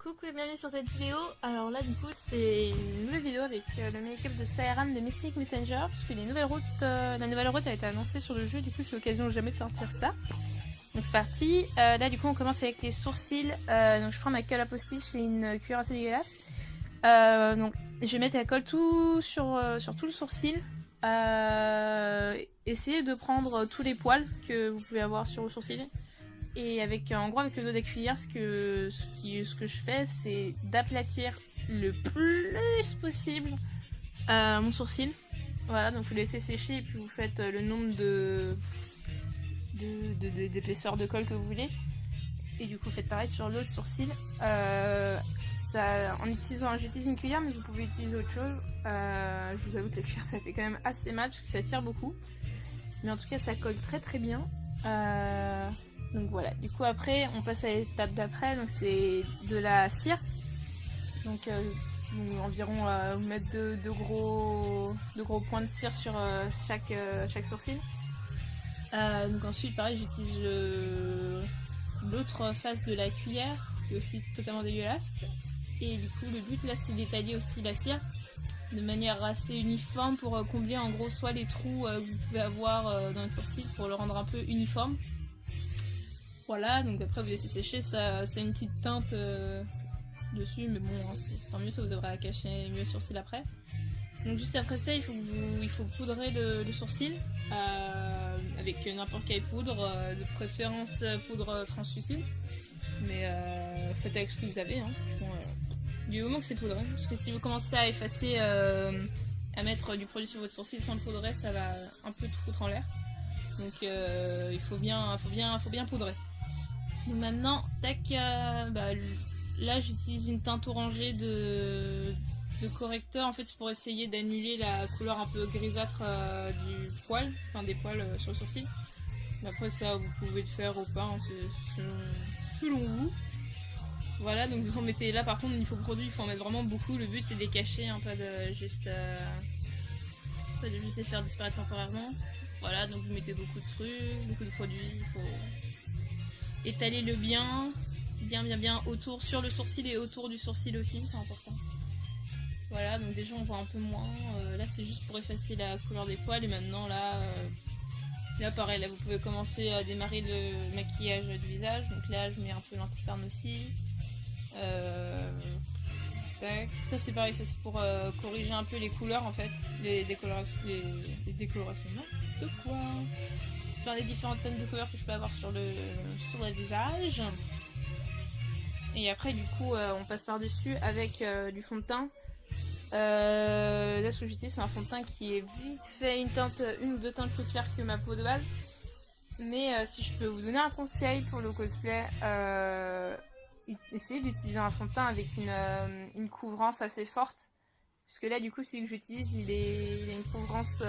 Coucou et bienvenue sur cette vidéo. Alors là du coup c'est une nouvelle vidéo avec le make-up de Saeran de Mystic Messenger, puisque la nouvelle route a été annoncée sur le jeu, du coup c'est l'occasion jamais de sortir ça. Donc c'est parti. Là du coup on commence avec les sourcils. Donc je prends ma colle à postiche et une cuillère assez dégueulasse. Donc je vais mettre la colle tout sur tout le sourcil. Essayez de prendre tous les poils que vous pouvez avoir sur le sourcil. Et en gros avec le dos de la cuillère, ce que je fais, c'est d'aplatir le plus possible mon sourcil. Voilà, donc vous laissez sécher et puis vous faites le nombre d'épaisseur de colle que vous voulez. Et du coup faites pareil sur l'autre sourcil. J'utilise une cuillère, mais vous pouvez utiliser autre chose. Je vous avoue que la cuillère ça fait quand même assez mal parce que ça tire beaucoup. Mais en tout cas ça colle très très bien. Donc voilà, du coup après on passe à l'étape d'après, donc c'est de la cire. Donc environ vous mettre deux gros points de cire sur chaque sourcil. Donc ensuite pareil j'utilise l'autre face de la cuillère qui est aussi totalement dégueulasse. Et du coup le but là c'est d'étaler aussi la cire de manière assez uniforme pour combler en gros soit les trous que vous pouvez avoir dans le sourcil pour le rendre un peu uniforme. Voilà, donc après vous laissez sécher, ça a une petite teinte dessus, mais bon, c'est tant mieux, ça vous aidera à cacher mieux le sourcil après. Donc juste après ça, il faut poudrer le sourcil avec n'importe quelle poudre, de préférence poudre translucide, mais faites avec ce que vous avez, hein. Du moment que c'est poudré, parce que si vous commencez à effacer, à mettre du produit sur votre sourcil sans le poudrer, ça va un peu tout foutre en l'air. Donc il faut bien poudrer. Donc maintenant, tac, là j'utilise une teinte orangée de correcteur. En fait, c'est pour essayer d'annuler la couleur un peu grisâtre du poil, enfin des poils sur le sourcil. Mais après ça, vous pouvez le faire ou pas, hein, c'est selon vous. Voilà, donc vous en mettez là. Par contre, il faut produit, il faut en mettre vraiment beaucoup. Le but c'est de les cacher, hein, pas de juste les faire disparaître temporairement. Voilà, donc vous mettez beaucoup de trucs, beaucoup de produits, il faut étaler le bien autour, sur le sourcil et autour du sourcil aussi, c'est important. Voilà, donc déjà on voit un peu moins, là c'est juste pour effacer la couleur des poils et maintenant là pareil, là vous pouvez commencer à démarrer le maquillage du visage, donc là je mets un peu l'anti-cerne aussi. Ça c'est pareil, ça c'est pour corriger un peu les couleurs en fait, les décolorations, non de quoi faire les différentes teintes de couleurs que je peux avoir sur le visage. Et après du coup on passe par dessus avec du fond de teint. Là ce que j'utilise c'est un fond de teint qui est vite fait une ou deux teintes plus claires que ma peau de base. Mais si je peux vous donner un conseil pour le cosplay, essayez d'utiliser un fond de teint avec une couvrance assez forte. Parce que là du coup celui que j'utilise il a une couvrance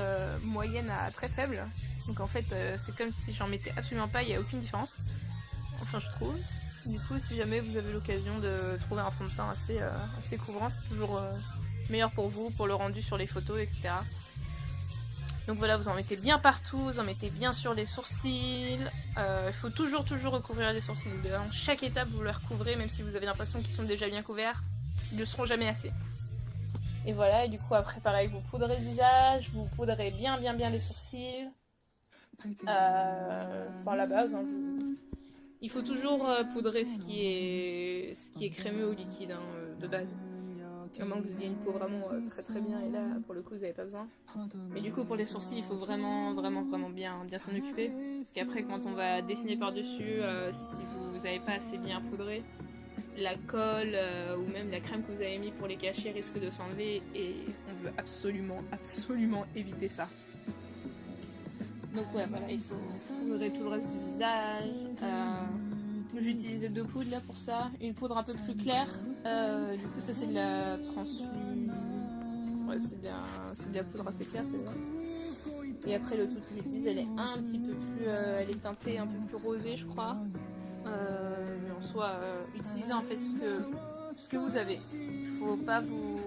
moyenne à très faible. Donc en fait c'est comme si j'en mettais absolument pas, il n'y a aucune différence. Enfin je trouve. Du coup si jamais vous avez l'occasion de trouver un fond de teint assez couvrant, c'est toujours meilleur pour vous, pour le rendu sur les photos, etc. Donc voilà, vous en mettez bien partout, vous en mettez bien sur les sourcils. Il faut toujours recouvrir les sourcils. Dans chaque étape vous les recouvrez, même si vous avez l'impression qu'ils sont déjà bien couverts, ils ne le seront jamais assez. Et voilà, et du coup après pareil, vous poudrez le visage, vous poudrez bien les sourcils. Enfin la base, hein, il faut toujours poudrer ce qui est crémeux ou liquide, hein, de base. À moins que vous ayez une peau vraiment très bien, et là pour le coup vous n'avez pas besoin. Mais du coup pour les sourcils il faut vraiment bien s'en occuper. Parce qu'après quand on va dessiner par dessus, si vous n'avez pas assez bien poudré, la colle ou même la crème que vous avez mis pour les cacher risque de s'enlever et on veut absolument éviter ça. Donc ouais voilà, il faut poudrer tout le reste du visage. J'ai utilisé deux poudres là pour ça, une poudre un peu plus claire, du coup ça c'est de la c'est de la poudre assez claire celle-là. Et après le tout que j'utilise elle est un petit peu plus, elle est teintée un peu plus rosée je crois. Mais en soi, utilisez en fait ce que vous avez. Il faut pas vous...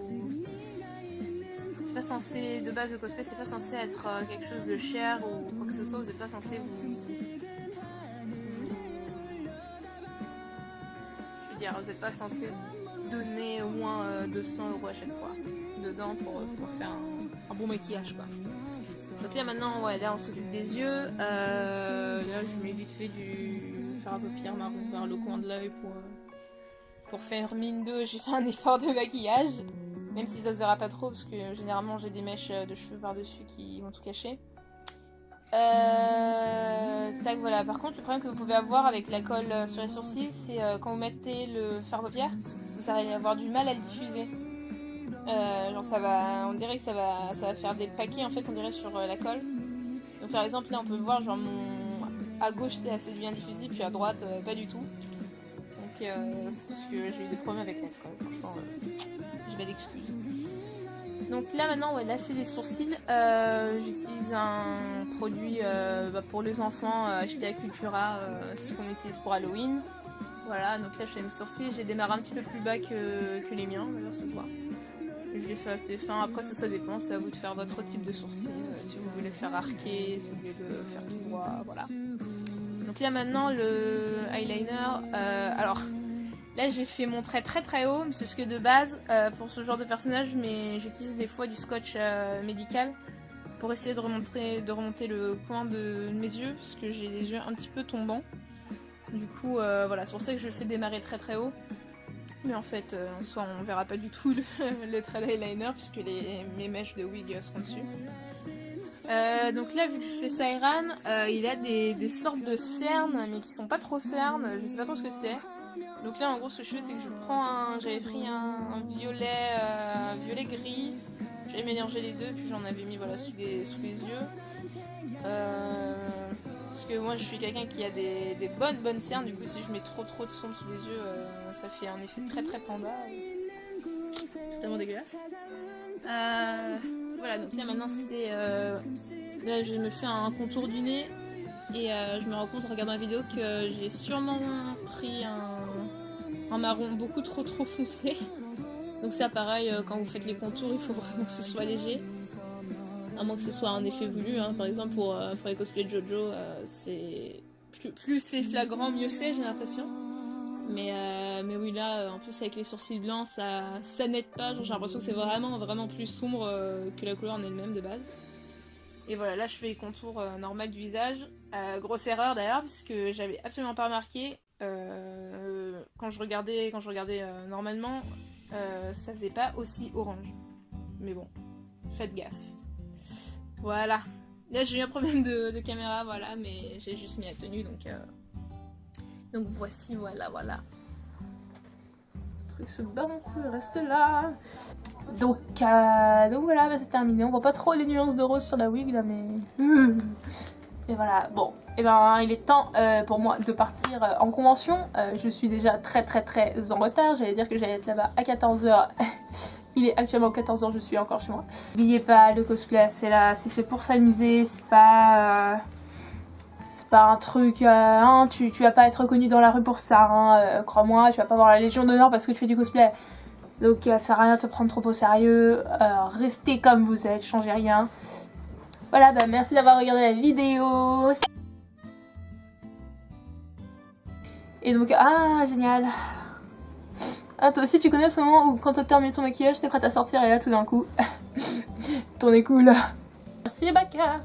C'est pas censé, de base le cosplay c'est pas censé être quelque chose de cher ou quoi que ce soit, vous n'êtes pas censé vous... dire, vous n'êtes pas censé donner au moins 200 € à chaque fois dedans pour faire un bon maquillage quoi. Donc là maintenant, ouais, là on s'occupe des yeux. Là je mets vite fait du fard à paupières marron vers le coin de l'œil pour faire mine de j'ai fait un effort de maquillage. Même si ça se verra pas trop parce que généralement j'ai des mèches de cheveux par dessus qui vont tout cacher. Tac, voilà. Par contre le problème que vous pouvez avoir avec la colle sur les sourcils, c'est quand vous mettez le fard à paupières, vous allez avoir du mal à le diffuser. Genre ça va, on dirait que ça va faire des paquets en fait, on dirait sur la colle. Donc par exemple là on peut voir genre à gauche c'est assez bien diffusé, puis à droite pas du tout. Donc c'est parce que j'ai eu des problèmes avec la colle, franchement j'ai pas d'excuses. Donc là maintenant, ouais, là c'est les sourcils. J'utilise un produit pour les enfants acheté à Cultura, ce qu'on utilise pour Halloween. Voilà, donc là je fais mes sourcils, j'ai démarré un petit peu plus bas que les miens, d'ailleurs ça se voit. Je les fais assez fin, après ça dépend, c'est à vous de faire votre type de sourcil, si vous voulez faire arquer, si vous voulez le faire tout droit, voilà. Donc là maintenant le eyeliner, alors là j'ai fait mon trait très très haut, parce que de base pour ce genre de personnage j'utilise des fois du scotch médical pour essayer de remonter le coin de mes yeux, parce que j'ai les yeux un petit peu tombants. Du coup voilà, c'est pour ça que je le fais démarrer très très haut. Mais en fait, en soi, on verra pas du tout le trait d'eyeliner puisque mes mèches de wig seront dessus. Donc là, vu que je fais ça Iran, il a des sortes de cernes, mais qui sont pas trop cernes, je sais pas trop ce que c'est. Donc là, en gros, ce que je fais, c'est que j'avais pris un violet gris, j'avais mélangé les deux, puis j'en avais mis voilà, sous les yeux. Parce que moi je suis quelqu'un qui a des bonnes cernes, du coup si je mets trop de sombre sous les yeux, ça fait un effet très très panda. C'est tellement dégueulasse. Voilà, donc là maintenant c'est... là je me fais un contour du nez et je me rends compte en regardant la vidéo que j'ai sûrement pris un marron beaucoup trop foncé. Donc ça pareil, quand vous faites les contours il faut vraiment que ce soit léger. À moins que ce soit un effet voulu, hein. Par exemple pour les cosplays de Jojo, c'est plus c'est flagrant, mieux c'est, j'ai l'impression. Mais oui là, en plus avec les sourcils blancs, ça n'aide pas. J'ai l'impression que c'est vraiment plus sombre que la couleur en elle-même de base. Et voilà, là je fais les contours normal du visage. Grosse erreur d'ailleurs, puisque j'avais absolument pas remarqué quand je regardais normalement, ça faisait pas aussi orange. Mais bon, faites gaffe. Voilà, là j'ai eu un problème de caméra, voilà, mais j'ai juste mis la tenue, donc voici, voilà. Le truc se bat, il reste là. Donc voilà, c'est terminé. On voit pas trop les nuances de rose sur la wig là, mais... Et voilà, bon, et ben il est temps pour moi de partir en convention. Je suis déjà très en retard, j'allais dire que j'allais être là-bas à 14 h. Il est actuellement 14 h, je suis encore chez moi. N'oubliez pas, le cosplay c'est là, c'est fait pour s'amuser, c'est pas un truc, hein, tu vas pas être reconnu dans la rue pour ça, hein, crois-moi, tu vas pas avoir la Légion d'honneur parce que tu fais du cosplay. Donc ça sert à rien de se prendre trop au sérieux, restez comme vous êtes, changez rien. Voilà, bah merci d'avoir regardé la vidéo. Et donc, ah génial. Ah, toi aussi tu connais ce moment où quand t'as terminé ton maquillage, t'es prête à sortir et là tout d'un coup, ton nez coule. Merci les bacas.